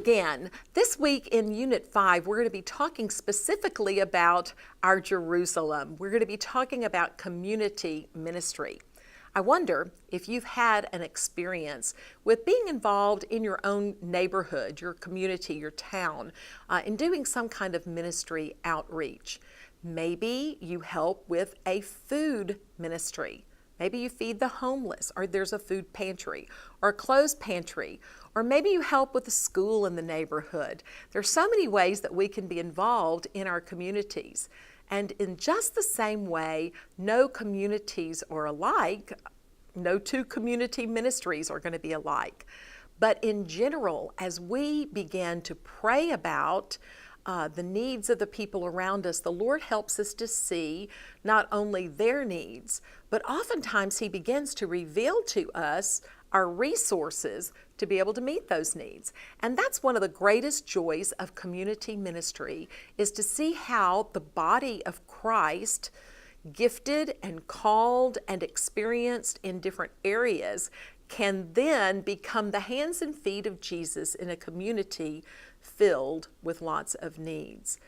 again. This week in Unit 5, we're going to be talking specifically about our Jerusalem. We're going to be talking about community ministry. I wonder if you've had an experience with being involved in your own neighborhood, your community, your town, in doing some kind of ministry outreach. Maybe you help with a food ministry. Maybe you feed the homeless, or there's a food pantry, or a clothes pantry, or maybe you help with a school in the neighborhood. There's so many ways that we can be involved in our communities. And in just the same way, no communities are alike, no two community ministries are going to be alike. But in general, as we begin to pray about the needs of the people around us, the Lord helps us to see not only their needs, but oftentimes He begins to reveal to us our resources to be able to meet those needs. And that's one of the greatest joys of community ministry, is to see how the body of Christ, gifted and called and experienced in different areas, can then become the hands and feet of Jesus in a community filled with lots of needs.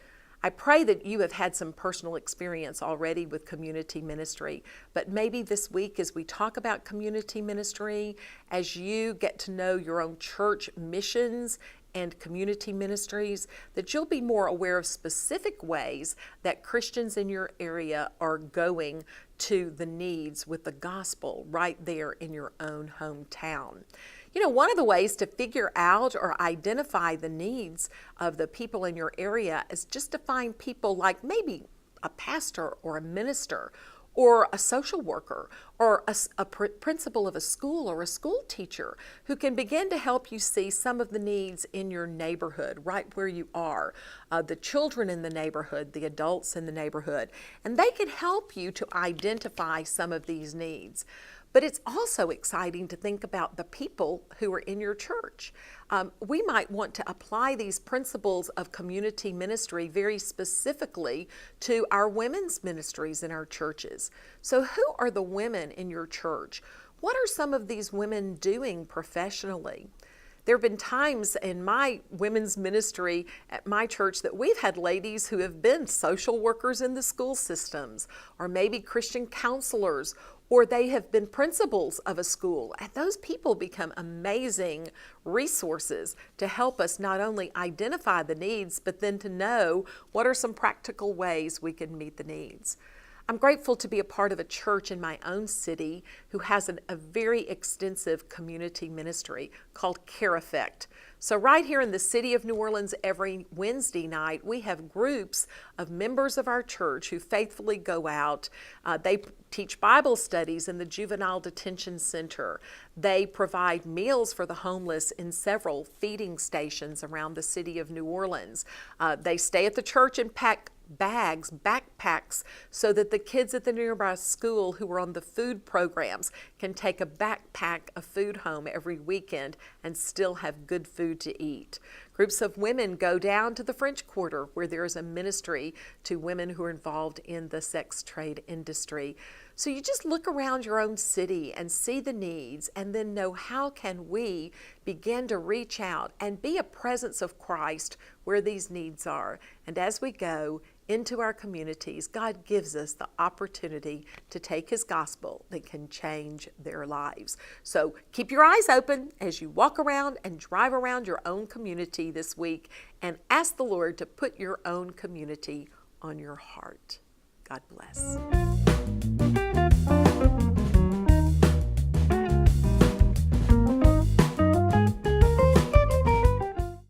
I pray that you have had some personal experience already with community ministry, but maybe this week as we talk about community ministry, as you get to know your own church missions and community ministries, that you'll be more aware of specific ways that Christians in your area are going to the needs with the gospel right there in your own hometown. You know, one of the ways to figure out or identify the needs of the people in your area is just to find people like maybe a pastor or a minister or a social worker or a principal of a school or a school teacher who can begin to help you see some of the needs in your neighborhood, right where you are, the children in the neighborhood, the adults in the neighborhood, and they can help you to identify some of these needs. But it's also exciting to think about the people who are in your church. We might want to apply these principles of community ministry very specifically to our women's ministries in our churches. So who are the women in your church? What are some of these women doing professionally? There have been times in my women's ministry at my church that we've had ladies who have been social workers in the school systems, or maybe Christian counselors, or they have been principals of a school. And those people become amazing resources to help us not only identify the needs, but then to know what are some practical ways we can meet the needs. I'm grateful to be a part of a church in my own city who has a very extensive community ministry called Care Effect. So right here in the city of New Orleans, every Wednesday night, we have groups of members of our church who faithfully go out. They teach Bible studies in the Juvenile Detention Center. They provide meals for the homeless in several feeding stations around the city of New Orleans. They stay at the church and pack backpacks, so that the kids at the nearby school who are on the food programs can take a backpack of food home every weekend and still have good food to eat. Groups of women go down to the French Quarter, where there is a ministry to women who are involved in the sex trade industry. So you just look around your own city and see the needs, and then know how can we begin to reach out and be a presence of Christ where these needs are. And as we go into our communities, God gives us the opportunity to take His gospel that can change their lives. So keep your eyes open as you walk around and drive around your own community this week, and ask the Lord to put your own community on your heart. God bless.